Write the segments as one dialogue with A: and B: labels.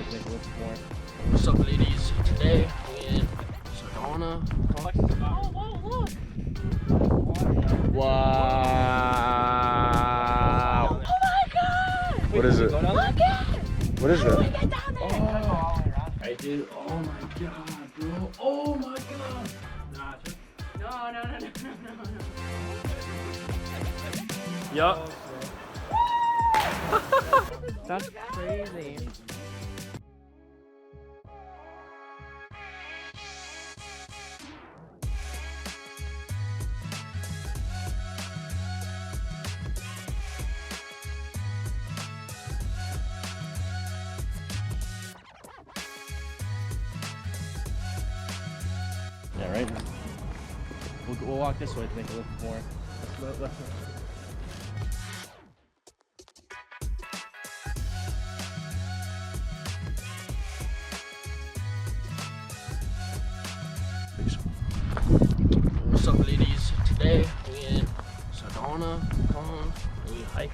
A: to make it a little more. What's up, ladies? Today we in Sedona.
B: Oh, whoa, look!
A: Wow!
B: Oh my God!
A: What is it?
B: Look at it!
A: What is
B: How do we
A: that?
B: get down there?
A: Hey, dude! Oh my God, bro! Oh my God!
B: No.
A: Yup.
B: That's crazy.
A: Yeah, right? We'll walk this way to make it look more. Let's What's up, ladies? Today we in Sedona. We hiking.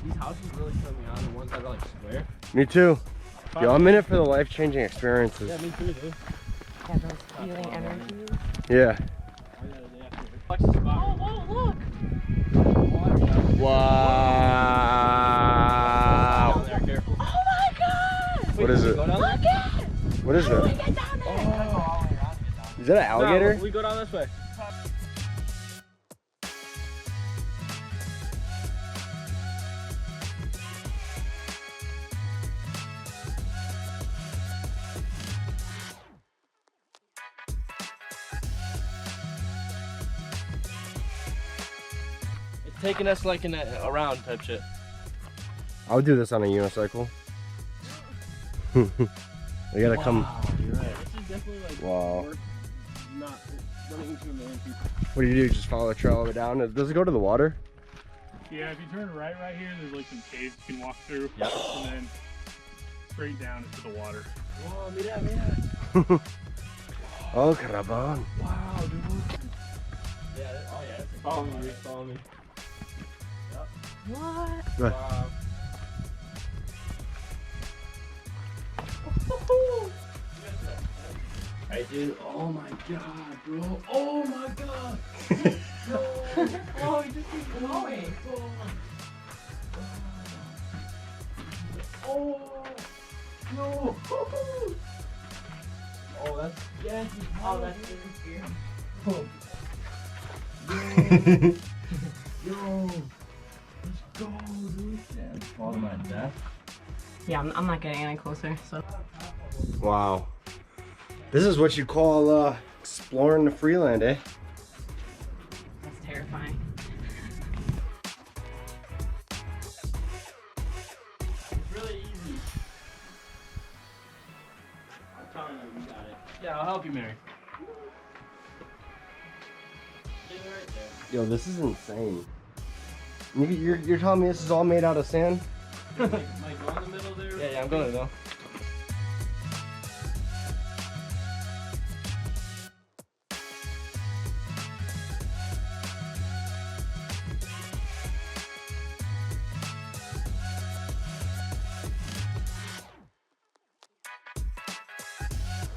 A: These houses really turn me on, the ones that are like square. Me too. Yo, I'm in it for the life-changing experiences.
B: Yeah, me too, dude.
C: Yeah, those healing energies.
A: Yeah.
B: Oh, whoa, look!
A: Wow.
B: Down there, careful.
C: Oh my God!
A: What is it?
B: Go down there?
C: Look at it!
A: What is
C: How do we
A: that?
C: get down there?
A: Is that an alligator?
B: No, we go down this way. It's taking us like in a around type shit.
A: I would do this on a unicycle. You gotta come.
B: You're right. This is definitely like
A: Wow.
B: worth not running into a million people.
A: What do? Just follow the trail all the way down? Does it go to the water?
D: Yeah, if you turn right here, there's like some caves you can walk through.
B: Yep.
D: And then straight down into the water.
B: Whoa, mira.
A: Oh, Caravan.
B: Wow, dude. Yeah, oh yeah. Follow me, follow me.
C: What?
A: Right.
B: Wow. Hey, dude. Oh my God, bro. Oh my God. No. Oh, he just keeps going. Oh. No. Oh, that's Yankee. Oh, that's scary. Oh. Yo. Let's go, dude. Yeah, it's falling my death.
C: Yeah, I'm not getting any closer, so.
A: Wow. This is what you call exploring the freeland, eh?
C: That's terrifying.
B: It's really easy. I'm telling you, you got it. Yeah, I'll help you, Mary. Get it right there.
A: Yo, this is insane. You're telling me this is all made out of sand?
B: Like, go in the middle there. Yeah, I'm going to go.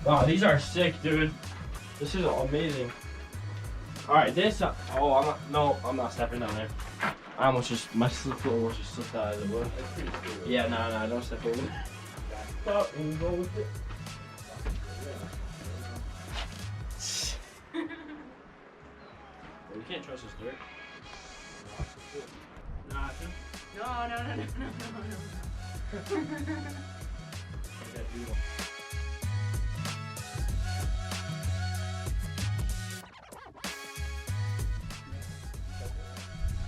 B: Wow, these are sick, dude. This is amazing. All right, this. Oh, I'm not stepping down there. I almost just my foot almost just slipped out of the wood. Yeah, no, don't step over. Stop and go with it. You can't trust this dirt. Nah,
C: No.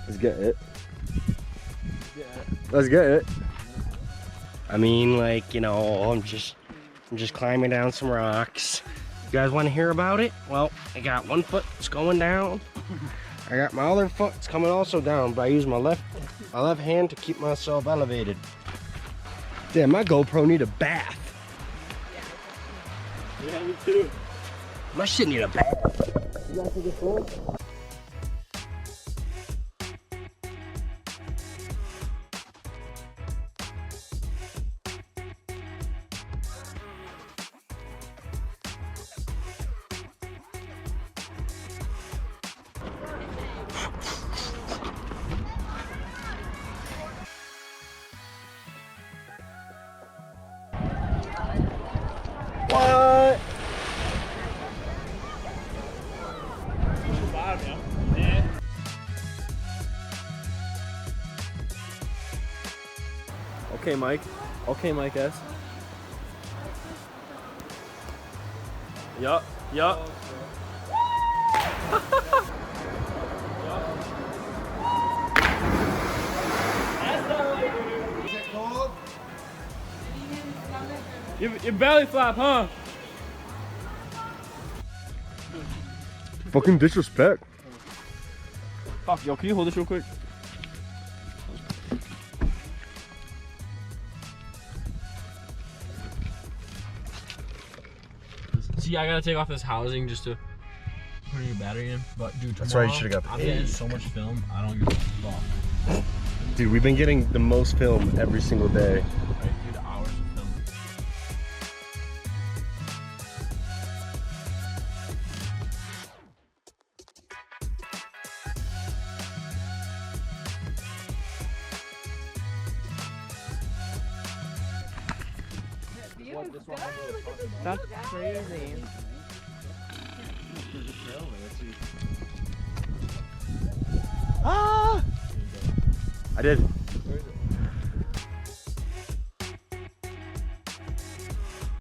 A: Let's get it. Let's get it. I mean, like, you know, I'm just climbing down some rocks. You guys want to hear about it? Well, I got one foot that's going down. I got my other foot that's coming also down, but I use my left I love hand to keep myself elevated. Damn, my GoPro need a bath.
B: Yeah, me too.
A: My shit need a bath. You guys think it's cool? What?
B: Okay, Mike. Okay, Mike S. Yup. Yup. Your belly flop, huh?
A: Fucking disrespect.
B: Fuck, yo, can you hold this real quick? See, I gotta take off this housing just to put a new battery in. But dude, tomorrow,
A: That's right, you should've got the
B: I'm
A: case.
B: getting so much film, I don't give a fuck.
A: Dude, we've been getting the most film every single day.
B: Right, dude, hours of film.
C: That's crazy.
A: Ah! I did.
B: Where is it?